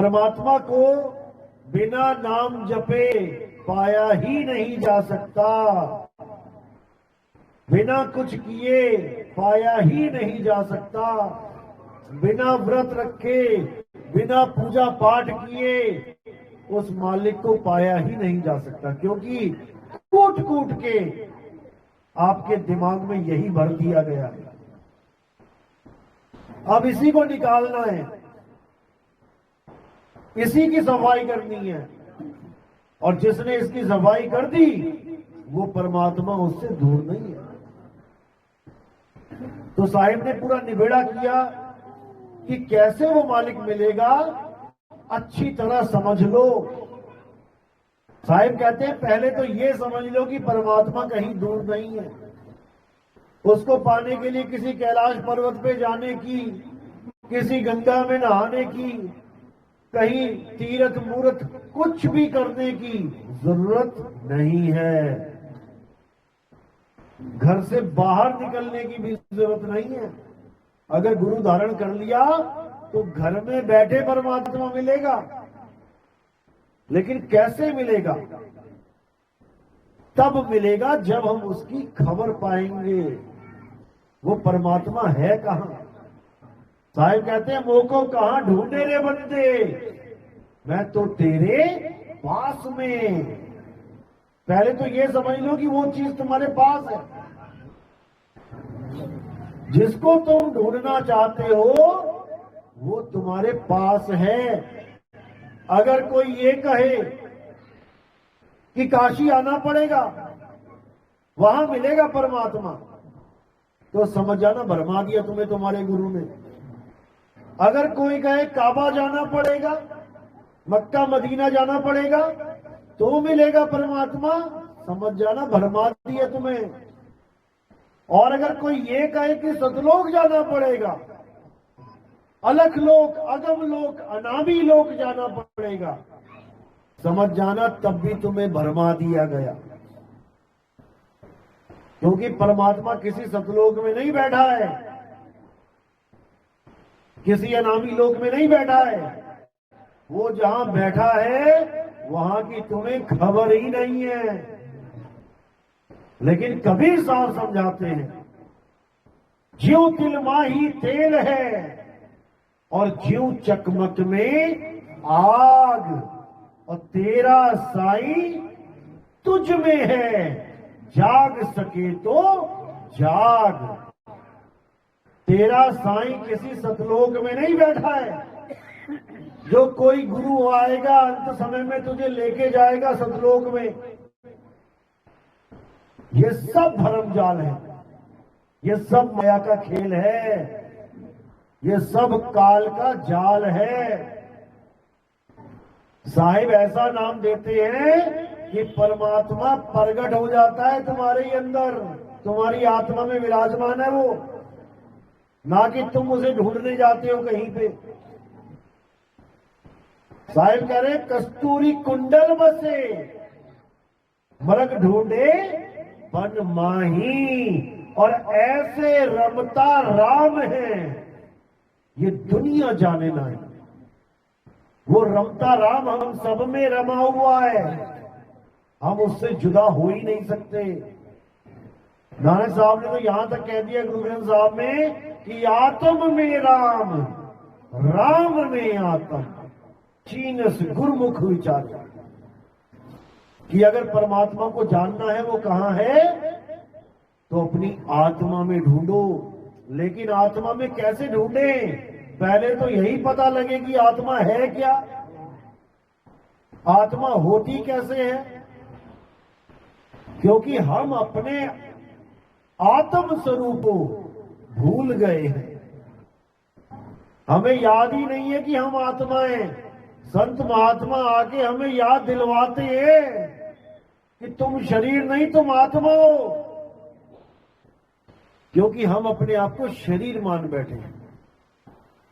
परमात्मा को बिना नाम जपे पाया ही नहीं जा सकता, बिना कुछ किए पाया ही नहीं जा सकता, बिना व्रत रखे, बिना पूजा पाठ किए उस मालिक को पाया ही नहीं जा सकता, क्योंकि कूट कूट के आपके दिमाग में यही भर दिया गया है। अब इसी को निकालना है, इसी की सफाई करनी है, और जिसने इसकी सफाई कर दी वो परमात्मा उससे दूर नहीं है। तो साहिब ने पूरा निबेड़ा किया कि कैसे वो मालिक मिलेगा, अच्छी तरह समझ लो। साहिब कहते हैं पहले तो ये समझ लो कि परमात्मा कहीं दूर नहीं है। उसको पाने के लिए किसी कैलाश पर्वत पे जाने की, किसी गंगा में नहाने की, कहीं तीर्थ मूर्त कुछ भी करने की जरूरत नहीं है। घर से बाहर निकलने की भी जरूरत नहीं है। अगर गुरु धारण कर लिया तो घर में बैठे परमात्मा मिलेगा। लेकिन कैसे मिलेगा? तब मिलेगा जब हम उसकी खबर पाएंगे। वो परमात्मा है कहां? साहिब कहते हैं मोको कहां ढूंढे रे बंदे, मैं तो तेरे पास में। पहले तो ये समझ लो कि वो चीज तुम्हारे पास है। जिसको तुम ढूंढना चाहते हो वो तुम्हारे पास है। अगर कोई ये कहे कि काशी आना पड़ेगा, वहां मिलेगा परमात्मा, तो समझ जाना भरमा दिया तुम्हें तुम्हारे गुरु ने। अगर कोई कहे काबा जाना पड़ेगा, मक्का मदीना जाना पड़ेगा तो मिलेगा परमात्मा, समझ जाना भरमा दिया तुम्हें। और अगर कोई ये कहे कि सतलोक जाना पड़ेगा, अलख लोक, अगम लोक, अनामी लोक जाना पड़ेगा, समझ जाना तब भी तुम्हें भरमा दिया गया। क्योंकि परमात्मा किसी सतलोक में नहीं बैठा है, किसी अनामी लोक में नहीं बैठा है। वो जहां बैठा है वहां की तुम्हें खबर ही नहीं है। लेकिन कबीर साहब समझाते हैं, ज्यों तिल माही तेल है और ज्यों चकमक में आग, और तेरा साई तुझ में है, जाग सके तो जाग। तेरा साई किसी सतलोक में नहीं बैठा है। जो कोई गुरु आएगा अंत समय में तुझे लेके जाएगा सतलोक में, ये सब भरमजाल है, ये सब माया का खेल है, ये सब काल का जाल है। साहिब ऐसा नाम देते हैं कि परमात्मा प्रगट हो जाता है तुम्हारे ही अंदर, तुम्हारी आत्मा में विराजमान है वो, ना कि तुम उसे ढूंढने जाते हो कहीं पे। साहिब कह रहे कस्तूरी कुंडल बसे, मरग ढूंढे बन माही, और ऐसे रमता राम है ये दुनिया जाने ना है। वो रमता राम हम सब में रमा हुआ है, हम उससे जुदा हो ही नहीं सकते। नानक साहब ने तो यहां तक कह दिया गुरु ग्रंथ साहब में कि आत्म में राम, राम में आत्म, चीनस गुरमुख विचार। कि अगर परमात्मा को जानना है वो कहां है, तो अपनी आत्मा में ढूंढो। लेकिन आत्मा में कैसे ढूंढे? पहले तो यही पता लगे कि आत्मा है क्या, आत्मा होती कैसे है। क्योंकि हम अपने आत्म स्वरूप को भूल गए हैं। हमें याद ही नहीं है कि हम आत्मा हैं। संत महात्मा आके हमें याद दिलवाते हैं कि तुम शरीर नहीं, तुम आत्मा हो। क्योंकि हम अपने आप को शरीर मान बैठे हैं।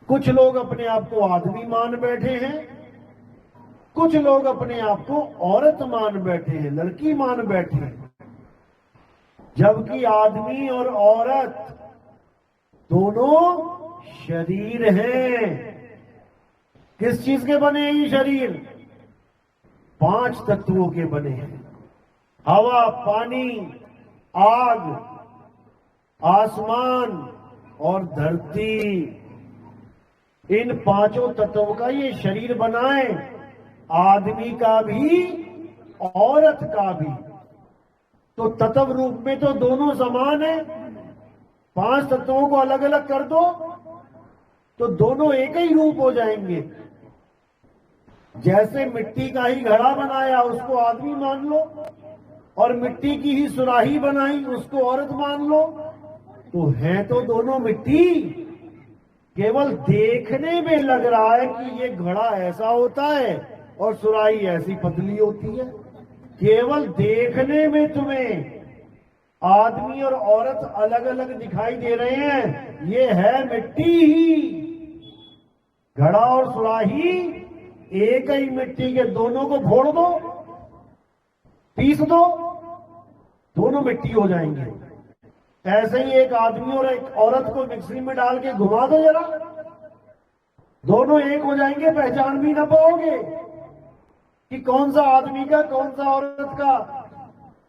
कुछ लोग अपने आप को आदमी मान बैठे हैं, कुछ लोग अपने आप को औरत मान बैठे हैं, लड़की मान बैठे हैं। जबकि आदमी और औरत दोनों शरीर हैं। किस चीज के बने हैं ये शरीर? 5 तत्वों के बने हैं। हवा, पानी, आग, आसमान और धरती। इन 5 तत्वों का ये शरीर बना है, आदमी का भी औरत का भी। तो तत्व रूप में तो दोनों समान है। 5 तत्वों को अलग अलग कर दो तो दोनों एक ही रूप हो जाएंगे। जैसे मिट्टी का ही घड़ा बनाया उसको आदमी मान लो, और मिट्टी की ही सुराही बनाई उसको औरत मान लो, तो है तो दोनों मिट्टी, केवल देखने में लग रहा है कि ये घड़ा ऐसा होता है और सुराही ऐसी पतली होती है। केवल देखने में तुम्हें आदमी और औरत अलग अलग दिखाई दे रहे हैं, ये है मिट्टी ही। घड़ा और सुराही एक ही मिट्टी के, दोनों को फोड़ दो, पीस दो, दोनों मिट्टी हो जाएंगे। ऐसे ही एक आदमी और एक औरत को मिक्सी में डाल के घुमा दो जरा, दोनों एक हो जाएंगे, पहचान भी ना पाओगे कि कौन सा आदमी का कौन सा औरत का।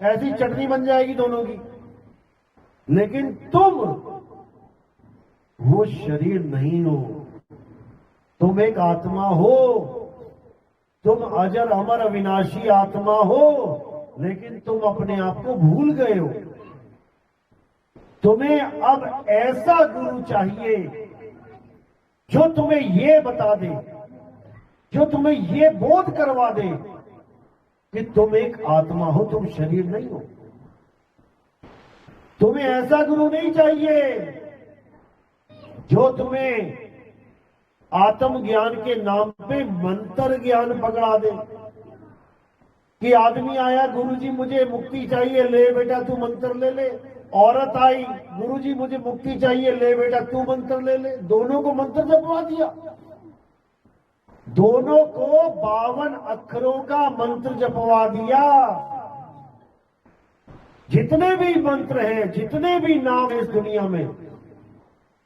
ऐसी चटनी बन जाएगी दोनों की। लेकिन तुम वो शरीर नहीं हो, तुम एक आत्मा हो, तुम अजर अमर अविनाशी आत्मा हो, लेकिन तुम अपने आप को भूल गए हो। तुम्हें अब ऐसा गुरु चाहिए जो तुम्हें ये बता दे, जो तुम्हें ये बोध करवा दे कि तुम एक आत्मा हो, तुम शरीर नहीं हो। तुम्हें ऐसा गुरु नहीं चाहिए जो तुम्हें आत्म ज्ञान के नाम पे मंत्र ज्ञान पकड़ा दे कि आदमी आया, गुरुजी मुझे मुक्ति चाहिए, ले बेटा तू मंत्र ले ले। औरत आई, गुरुजी मुझे मुक्ति चाहिए, ले बेटा तू मंत्र ले ले। दोनों को मंत्र जपवा दिया, दोनों को 52 अक्षरों का मंत्र जपवा दिया। जितने भी मंत्र हैं, जितने भी नाम इस दुनिया में,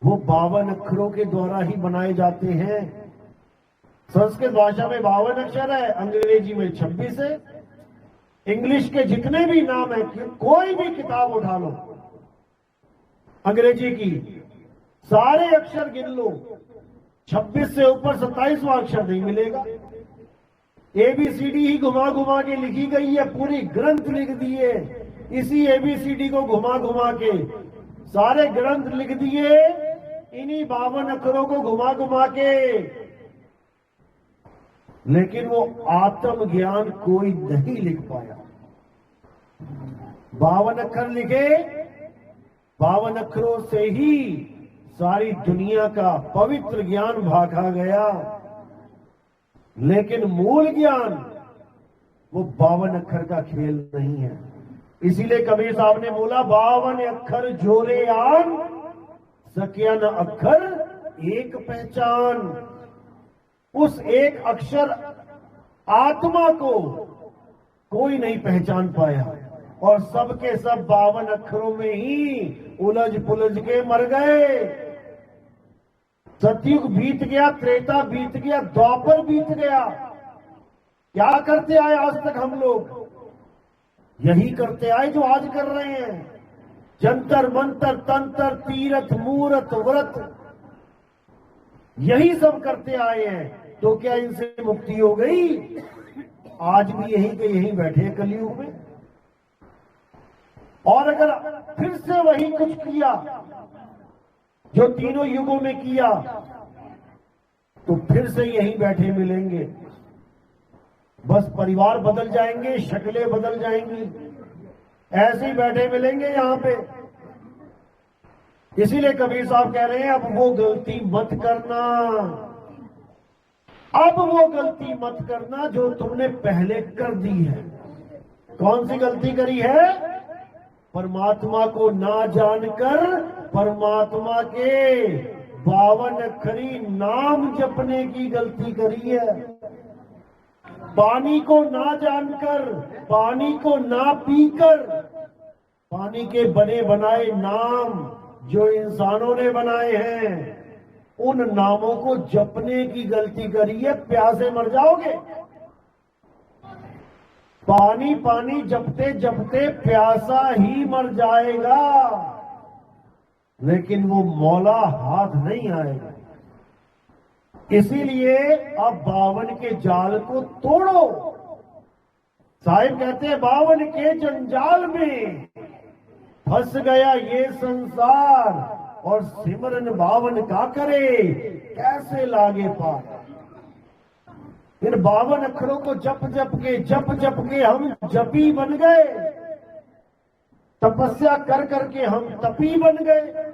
वो 52 अक्षरों के द्वारा ही बनाए जाते हैं। संस्कृत भाषा में 52 अक्षर है, अंग्रेजी में 26 है। इंग्लिश के जितने भी नाम है, कोई भी किताब उठा लो अंग्रेजी की, सारे अक्षर गिन लो, 26 से ऊपर 27वां अक्षर नहीं मिलेगा। एबीसीडी ही घुमा घुमा के लिखी गई है, पूरी ग्रंथ लिख दिए इसी एबीसीडी को घुमा घुमा के, सारे ग्रंथ लिख दिए इन्हीं 52 अक्षरों को घुमा घुमा के। लेकिन वो आत्म ज्ञान कोई नहीं लिख पाया। 52 अक्षर लिखे, 52 अक्षरों से ही सारी दुनिया का पवित्र ज्ञान भागा गया। लेकिन मूल ज्ञान वो 52 अक्षर का खेल नहीं है। इसीलिए कबीर साहब ने बोला, 52 अक्षर जोरे आन, सकिया न अक्षर एक पहचान। उस एक अक्षर आत्मा को कोई नहीं पहचान पाया, और सबके सब 52 अक्षरों में ही उलझ पुलझ के मर गए। सतयुग बीत गया, त्रेता बीत गया, द्वापर बीत गया। क्या करते आए आज तक हम लोग? यही करते आए जो आज कर रहे हैं। जंतर मंतर तंत्र तीरथ मूरत व्रत, यही सब करते आए हैं। तो क्या इनसे मुक्ति हो गई? आज भी यही के यही बैठे हैं कलयुग में। और अगर फिर से वही कुछ किया जो तीनों युगों में किया, तो फिर से यही बैठे मिलेंगे। बस परिवार बदल जाएंगे, शक्लें बदल जाएंगी, ऐसे ही बैठे मिलेंगे यहां पे। इसीलिए कबीर साहब कह रहे हैं, अब वो गलती मत करना, अब वो गलती मत करना जो तुमने पहले कर दी है। कौन सी गलती करी है? परमात्मा को ना जानकर परमात्मा के 52 अक्षरी नाम जपने की गलती करी है। पानी को ना जानकर, पानी को ना पीकर, पानी के बने बनाए नाम जो इंसानों ने बनाए हैं, उन नामों को जपने की गलती करी है, प्यासे मर जाओगे। पानी पानी जपते जपते प्यासा ही मर जाएगा, लेकिन वो मौला हाथ नहीं आएगा। इसीलिए अब बावन के जाल को तोड़ो। साहिब कहते हैं बावन के जंजाल में फंस गया ये संसार, और सिमरन बावन का करे कैसे लागे पार। इन 52 अक्षरों को जप जप के हम जपी बन गए, तपस्या कर करके हम तपी बन गए,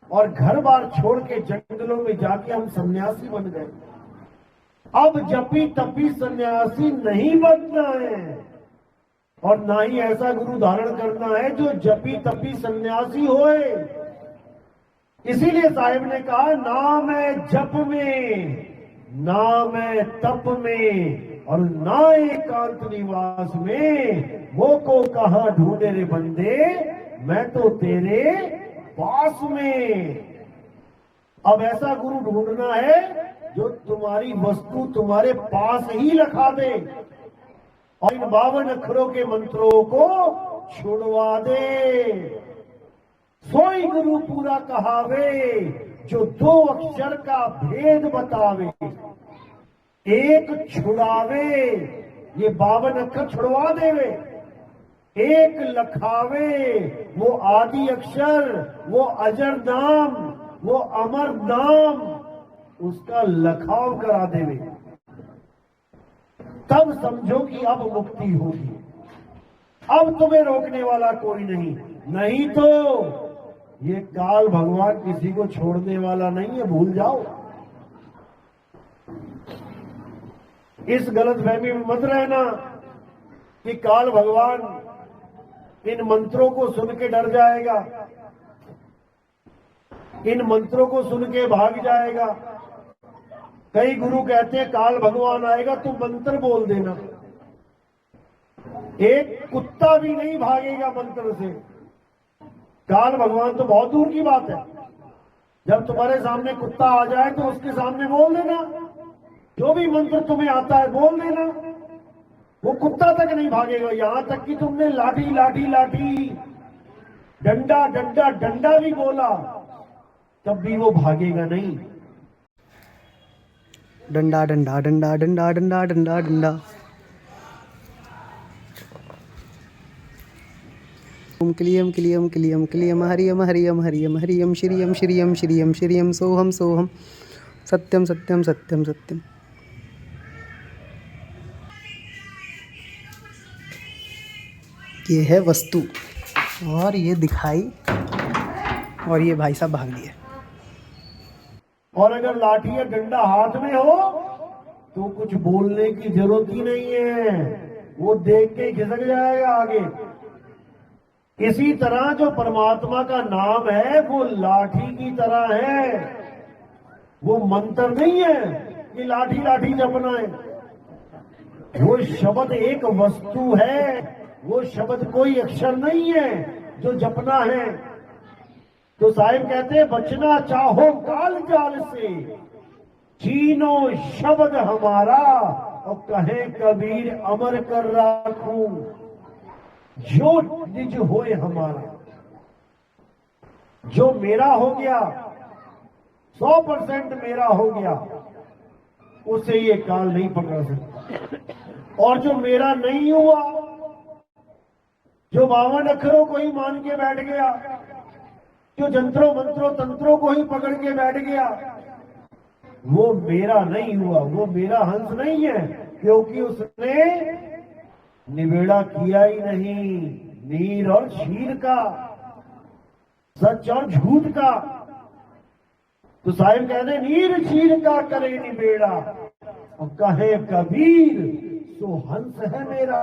और घर बार छोड़ के जंगलों में जाके हम सन्यासी बन गए। अब जपी तपी सन्यासी नहीं बनना है, और ना ही ऐसा गुरु धारण करना है जो जपी तपी सन्यासी होए। इसीलिए साहिब ने कहा ना मैं जप में, ना मैं तप में, और ना एकांत निवास में, वो को कहां ढूंढे रे बंदे, मैं तो तेरे पास में। अब ऐसा गुरु ढूंढना है जो तुम्हारी वस्तु तुम्हारे पास ही रखा दे, और इन 52 अक्षरों के मंत्रों को छुड़वा दे। सोई गुरु पूरा कहावे, जो 2 अक्षर का भेद बतावे। एक छुड़ावे, ये 52 अक्षर छुड़वा देवे। एक लखावे, वो आदि अक्षर, वो अजर नाम, वो अमर नाम, उसका लखाव करा देवे। तब समझो कि अब मुक्ति होगी, अब तुम्हें रोकने वाला कोई नहीं। नहीं तो ये काल भगवान किसी को छोड़ने वाला नहीं है, भूल जाओ। इस गलतफहमी में मत रहना कि काल भगवान इन मंत्रों को सुन के डर जाएगा, इन मंत्रों को सुन के भाग जाएगा। कई गुरु कहते हैं काल भगवान आएगा तो मंत्र बोल देना। एक कुत्ता भी नहीं भागेगा मंत्र से। काल भगवान तो बहुत दूर की बात है। जब तुम्हारे सामने कुत्ता आ जाए तो उसके सामने बोल देना, जो भी मंत्र तुम्हें आता है बोल देना, वो कुत्ता तक नहीं भागेगा। यहां तक कि तुमने लाठी लाठी लाठी, डंडा डंडा डंडा भी बोला, तब भी वो भागेगा नहीं। डंडा डंडा डंडा डंडा डंडा डंडा डंडा। ओम क्लीयम क्लीयम क्लीयम क्लीयम हरियम हरियम हरियम हरियम श्रियम श्रियम श्रियम श्रियम सोहम सोहम सत्यम सत्यम सत्यम सत्यम। ये है वस्तु, और ये दिखाई, और ये भाई साहब भाग लिए। और अगर लाठी या डंडा हाथ में हो तो कुछ बोलने की जरूरत ही नहीं है, वो देख के खिसक जाएगा आगे। इसी तरह जो परमात्मा का नाम है वो लाठी की तरह है, वो मंत्र नहीं है कि लाठी लाठी जपना है। वो शब्द एक वस्तु है, वो शब्द कोई अक्षर नहीं है जो जपना है। तो साहिब कहते हैं बचना चाहो काल जाल से, चीनो शब्द हमारा, और कहे कबीर अमर कर राखूं, जो निज होए हमारा। जो मेरा हो गया, 100% मेरा हो गया, उसे ये काल नहीं पकड़ सकता। और जो मेरा नहीं हुआ, जो 52 अक्षरों को ही मान के बैठ गया, जो जंत्रों मंत्रों तंत्रों को ही पकड़ के बैठ गया, वो मेरा नहीं हुआ, वो मेरा हंस नहीं है, क्योंकि उसने निबेड़ा किया ही नहीं नीर और शीर का, सच और झूठ का। तो साहिब कहते नीर शीर का करे निबेड़ा, और कहे कबीर सो हंस है मेरा।